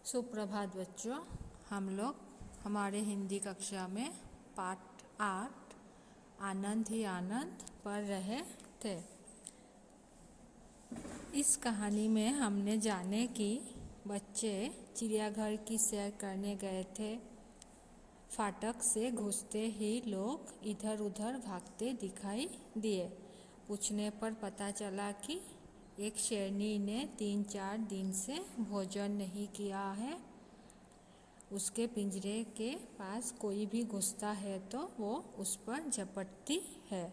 सुप्रभात बच्चों। हम लोग हमारे हिंदी कक्षा में पाठ 8 आनंद ही आनंद पढ़ रहे थे। इस कहानी में हमने जाने कि बच्चे चिड़ियाघर की सैर करने गए थे। फाटक से घुसते ही लोग इधर उधर भागते दिखाई दिए। पूछने पर पता चला कि एक शेरनी ने 3-4 दिन से भोजन नहीं किया है। उसके पिंजरे के पास कोई भी घुसता है तो वो उस पर झपटती है।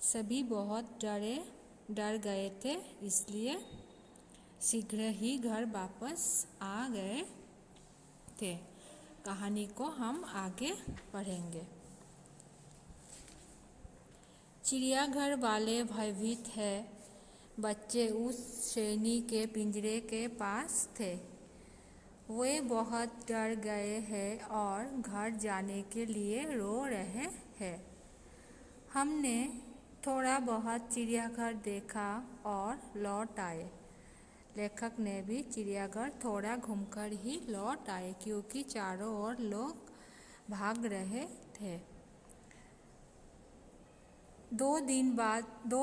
सभी बहुत डर गए थे, इसलिए शीघ्र ही घर वापस आ गए थे। कहानी को हम आगे पढ़ेंगे। चिड़ियाघर वाले भयभीत हैं। बच्चे उस शेरनी के पिंजरे के पास थे। वे बहुत डर गए हैं और घर जाने के लिए रो रहे हैं। हमने थोड़ा बहुत चिड़ियाघर देखा और लौट आए। लेखक ने भी चिड़ियाघर थोड़ा घूमकर ही लौट आए, क्योंकि चारों ओर लोग भाग रहे थे। 2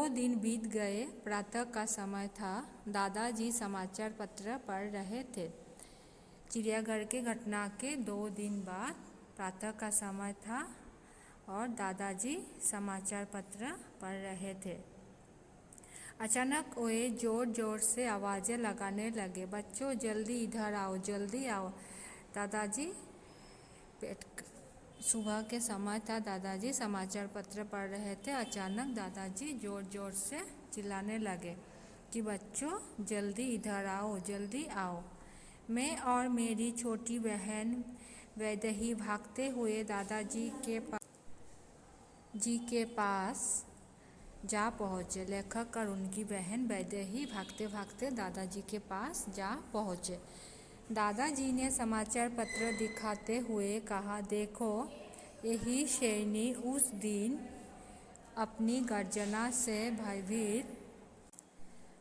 दिन बीत गए। प्रातः का समय था। दादाजी समाचार पत्र पढ़ रहे थे। चिड़ियाघर के घटना के 2 दिन बाद प्रातः का समय था और दादाजी समाचार पत्र पढ़ रहे थे। अचानक वे जोर जोर से आवाज़ें लगाने लगे। बच्चों, जल्दी इधर आओ, जल्दी आओ। दादाजी सुबह के समय था। दादाजी समाचार पत्र पढ़ रहे थे। अचानक दादाजी जोर जोर से चिल्लाने लगे कि बच्चों, जल्दी इधर आओ, जल्दी आओ। मैं और मेरी छोटी बहन वैदेही भागते हुए दादाजी के पास जा पहुँचे। लेखक और उनकी बहन वैदेही भागते भागते दादाजी के पास जा पहुँचे। दादाजी ने समाचार पत्र दिखाते हुए कहा, देखो, यही शेरनी उस दिन अपनी गर्जना से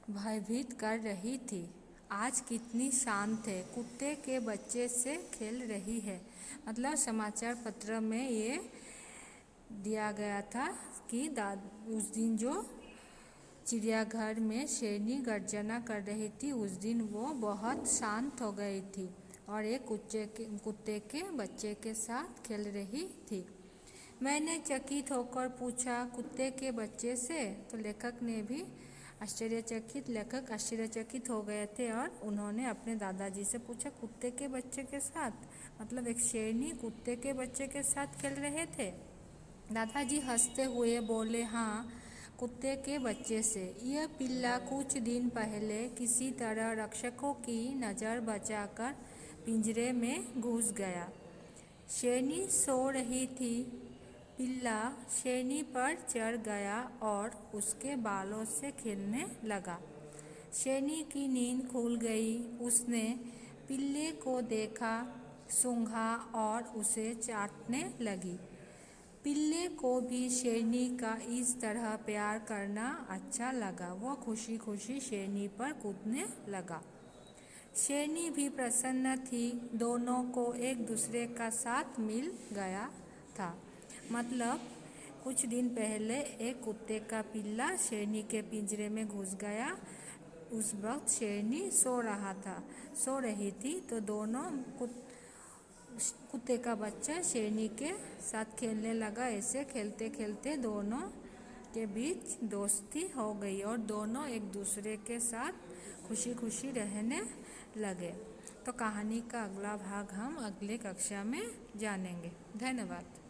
भयभीत कर रही थी। आज कितनी शांत है, कुत्ते के बच्चे से खेल रही है। मतलब समाचार पत्र में ये दिया गया था कि उस दिन जो चिड़ियाघर में शेरनी गर्जना कर रही थी, उस दिन वो बहुत शांत हो गई थी और एक कुत्ते के बच्चे के साथ खेल रही थी। मैंने चकित होकर पूछा, कुत्ते के बच्चे से? तो लेखक आश्चर्यचकित हो गए थे और उन्होंने अपने दादाजी से पूछा, कुत्ते के बच्चे के साथ? मतलब एक शेरनी कुत्ते के बच्चे के साथ खेल रहे थे? दादाजी हंसते हुए बोले, हाँ, कुत्ते के बच्चे से। यह पिल्ला कुछ दिन पहले किसी तरह रक्षकों की नज़र बचाकर पिंजरे में घुस गया। शेरनी सो रही थी। पिल्ला शेरनी पर चढ़ गया और उसके बालों से खेलने लगा। शेरनी की नींद खुल गई। उसने पिल्ले को देखा, सूंघा और उसे चाटने लगी। पिल्ले को भी शेरनी का इस तरह प्यार करना अच्छा लगा। वो खुशी खुशी शेरनी पर कूदने लगा। शेरनी भी प्रसन्न थी। दोनों को एक दूसरे का साथ मिल गया था। मतलब कुछ दिन पहले एक कुत्ते का पिल्ला शेरनी के पिंजरे में घुस गया। उस वक्त शेरनी सो रही थी, तो दोनों कुत्ते का बच्चा शेरनी के साथ खेलने लगा। ऐसे खेलते खेलते दोनों के बीच दोस्ती हो गई और दोनों एक दूसरे के साथ खुशी खुशी रहने लगे। तो कहानी का अगला भाग हम अगले कक्षा में जानेंगे। धन्यवाद।